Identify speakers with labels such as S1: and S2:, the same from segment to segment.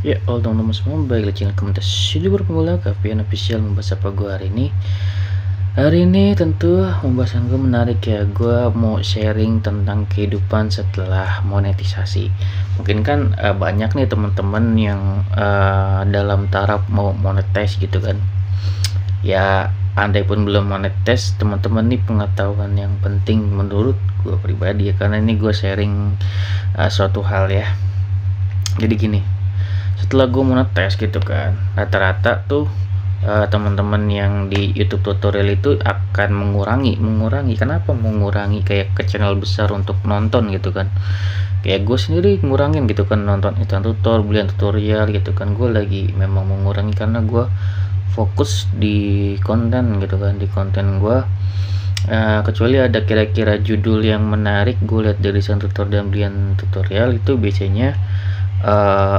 S1: Ya, halo teman-teman semua, balik lagi channel komunitas YouTuber pemula Kavian Official. Membahas apa gue hari ini? Hari ini tentu pembahasan gue menarik ya. Gue mau sharing tentang kehidupan setelah monetisasi. Mungkin kan banyak nih teman-teman yang dalam taraf mau monetize gitu kan. Ya, andai pun belum monetize, teman-teman nih pengetahuan yang penting menurut gue pribadi ya. Karena ini gue sharing suatu hal ya. Jadi gini, setelah gue monetes gitu kan, rata-rata tuh teman-teman yang di YouTube tutorial itu akan mengurangi kenapa mengurangi kayak ke channel besar untuk nonton gitu kan. Kayak gue sendiri ngurangin gitu kan, nonton instan belian tutorial gitu kan. Gue lagi memang mengurangi karena gue fokus di konten gitu kan, di konten gue. Kecuali ada kira-kira judul yang menarik, gue lihat dari instan dan belian tutorial itu biasanya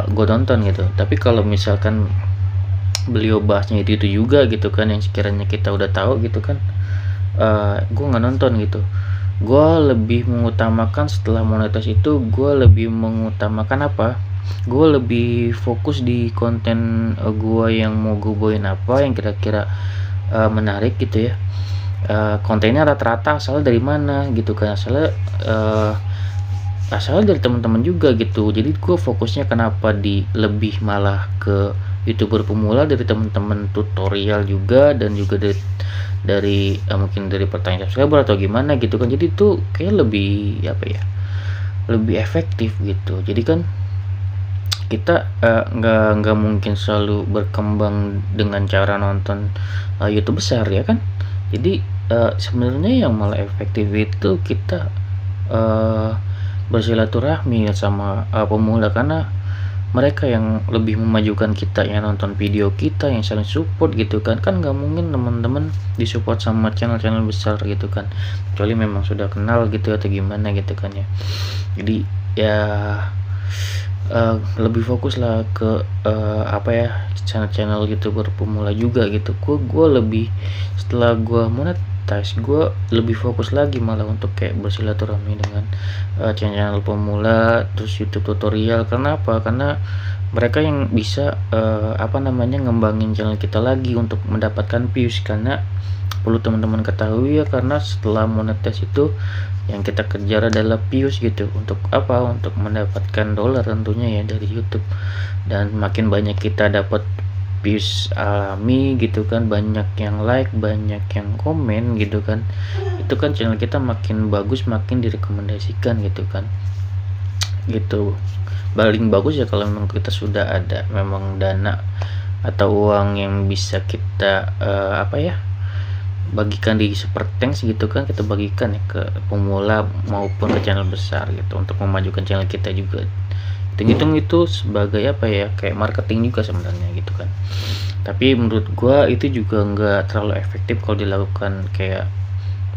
S1: gue tonton gitu. Tapi kalau misalkan beliau bahasnya itu juga gitu kan, yang sekiranya kita udah tahu gitu kan, gue nggak nonton gitu. Gue lebih mengutamakan setelah monetis itu, gue lebih mengutamakan apa, gue lebih fokus di konten gue yang mau gue bawain apa yang kira-kira menarik gitu ya. Kontennya rata-rata asal dari mana gitu kan, asal dari teman-teman juga gitu. Jadi gue fokusnya kenapa di lebih malah ke YouTuber pemula dari teman-teman tutorial juga, dan juga dari mungkin dari pertanyaan subscriber atau gimana gitu kan. Jadi tuh kayak lebih apa ya, lebih efektif gitu. Jadi kan kita nggak mungkin selalu berkembang dengan cara nonton YouTube besar ya kan. Jadi sebenarnya yang malah efektif itu kita uh, bersilaturahmi sama pemula, karena mereka yang lebih memajukan kita yang nonton video kita, yang saling support gitu kan. Nggak mungkin teman-teman disupport sama channel-channel besar gitu kan, kecuali memang sudah kenal gitu atau gimana gitu kan ya. Jadi ya lebih fokus lah ke apa ya, channel-channel YouTuber pemula juga gitu. Gue lebih, setelah gue monetize, gue lebih fokus lagi malah untuk kayak bersilaturahmi dengan channel pemula, terus YouTube tutorial. Karena apa? Karena mereka yang bisa apa namanya, ngembangin channel kita lagi untuk mendapatkan views. Karena perlu teman-teman ketahui ya, karena setelah monetize itu yang kita kejar adalah views gitu. Untuk apa? Untuk mendapatkan dolar tentunya ya dari YouTube. Dan makin banyak kita dapat views alami gitu kan, banyak yang like, banyak yang komen gitu kan, itu kan channel kita makin bagus, makin direkomendasikan gitu kan. Gitu, paling bagus ya kalau memang kita sudah ada memang dana atau uang yang bisa kita apa ya, bagikan di super thanks gitu kan, kita bagikan ya ke pemula maupun ke channel besar gitu, untuk memajukan channel kita juga. Hitung-hitung itu sebagai apa ya, kayak marketing juga sebenarnya gitu kan. Tapi menurut gua itu juga nggak terlalu efektif kalau dilakukan kayak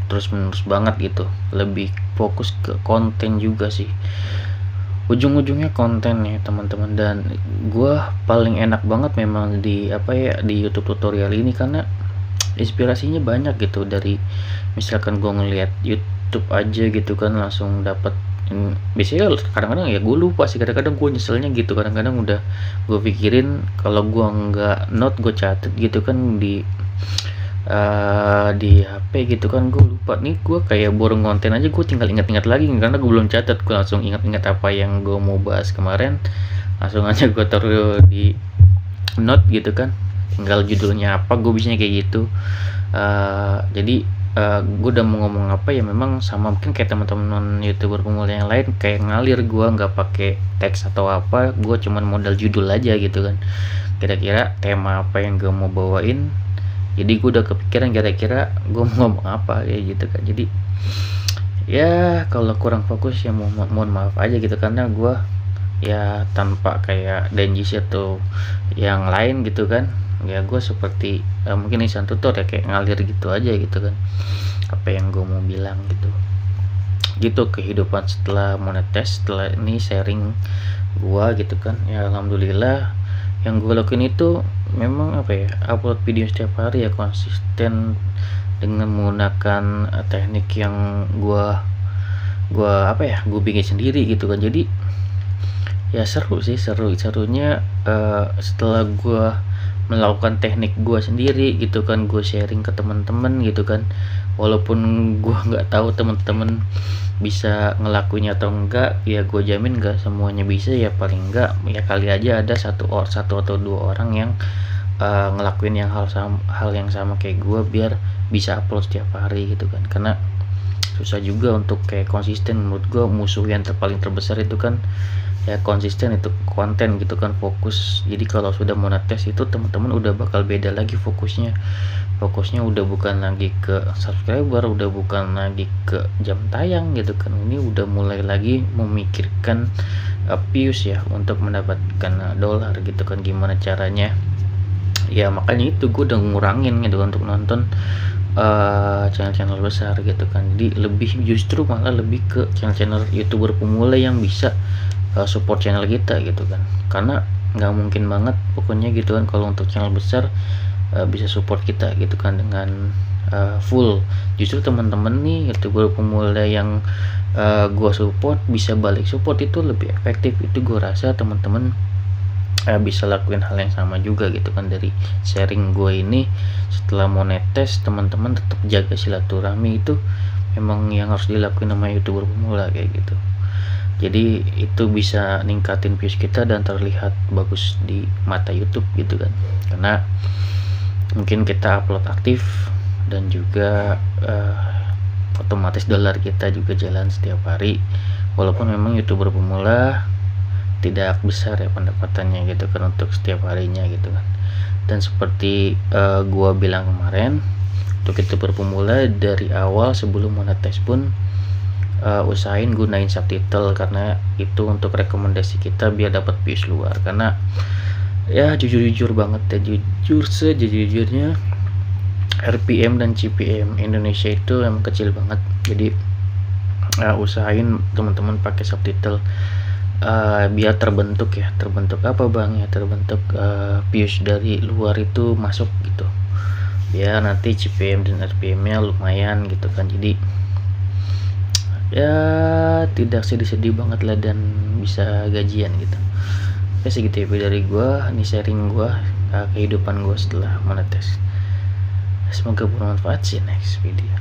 S1: terus menerus banget gitu. Lebih fokus ke konten juga sih, ujung-ujungnya konten ya teman-teman. Dan gua paling enak banget memang di apa ya, di YouTube tutorial ini, karena inspirasinya banyak gitu. Dari misalkan gue ngeliat YouTube aja gitu kan, langsung dapat. Biasanya kadang-kadang ya gue lupa sih, kadang-kadang gue nyeselnya gitu. Kadang-kadang udah gue pikirin, kalau gue nggak note, gue catet gitu kan di HP gitu kan, gue lupa nih. Gue kayak borong konten aja, gue tinggal ingat-ingat lagi karena gue belum catat. Gue langsung ingat-ingat apa yang gue mau bahas kemarin, langsung aja gue taruh di note gitu kan, tinggal judulnya apa, gue bisanya kayak gitu. Jadi gue udah mau ngomong apa ya, memang sama mungkin kayak teman-teman YouTuber pemula yang lain, kayak ngalir. Gue nggak pakai teks atau apa, gue cuman modal judul aja gitu kan, kira-kira tema apa yang gue mau bawain. Jadi gue udah kepikiran kira-kira gue mau ngomong apa kayak gitu kan. Jadi ya kalau kurang fokus ya mohon maaf aja gitu, karena gue ya tanpa kayak Denji atau yang lain gitu kan. Ya gue seperti mungkin Isan tutor ya, kayak ngalir gitu aja gitu kan, apa yang gue mau bilang gitu. Gitu kehidupan setelah monetes, setelah ini sharing gue gitu kan. Ya alhamdulillah, yang gue lakuin itu memang apa ya, upload video setiap hari ya, konsisten dengan menggunakan teknik yang gue apa ya, gue bikin sendiri gitu kan. Jadi Ya seru sih, serunya setelah gue melakukan teknik gue sendiri gitu kan, gue sharing ke teman-teman gitu kan, walaupun gue nggak tahu teman-teman bisa ngelakuinnya atau enggak, ya gue jamin nggak semuanya bisa, ya paling enggak ya kali aja ada satu atau dua orang yang ngelakuin hal yang sama kayak gue, biar bisa upload setiap hari gitu kan. Karena susah juga untuk kayak konsisten. Menurut gue musuh yang paling terbesar itu kan ya konsisten, itu konten gitu kan, fokus. Jadi kalau sudah monetis itu teman-teman udah bakal beda lagi fokusnya udah bukan lagi ke subscriber, udah bukan lagi ke jam tayang gitu kan. Ini udah mulai lagi memikirkan views ya, untuk mendapatkan dolar gitu kan, gimana caranya. Ya makanya itu gue udah ngurangin gitu untuk nonton channel-channel besar gitu kan. Jadi justru malah lebih ke channel-channel YouTuber pemula yang bisa support channel kita gitu kan. Karena nggak mungkin banget pokoknya gitu kan kalau untuk channel besar bisa support kita gitu kan dengan full. Justru teman-teman nih YouTuber pemula yang gua support bisa balik support itu lebih efektif. Itu gua rasa teman-teman bisa lakuin hal yang sama juga gitu kan. Dari sharing gue ini, setelah monetes teman-teman tetap jaga silaturahmi, itu memang yang harus dilakuin sama YouTuber pemula kayak gitu. Jadi itu bisa ningkatin views kita dan terlihat bagus di mata YouTube gitu kan, karena mungkin kita upload aktif dan juga otomatis dolar kita juga jalan setiap hari. Walaupun memang YouTuber pemula tidak besar ya pendapatannya gitu kan untuk setiap harinya gitu kan. Dan seperti gua bilang kemarin, untuk YouTuber pemula dari awal sebelum monetis pun usahain gunain subtitle, karena itu untuk rekomendasi kita biar dapat views luar. Karena ya jujur banget ya, sejujurnya RPM dan CPM Indonesia itu emang kecil banget. Jadi usahain teman-teman pakai subtitle biar terbentuk apa bang ya, terbentuk views dari luar itu masuk gitu, biar nanti CPM dan RPM nya lumayan gitu kan. Jadi ya tidak sedih-sedih banget lah dan bisa gajian gitu. Oke, segitu ya dari gua, ini sharing gua kehidupan gua setelah monetis. Semoga bermanfaat. See you next video.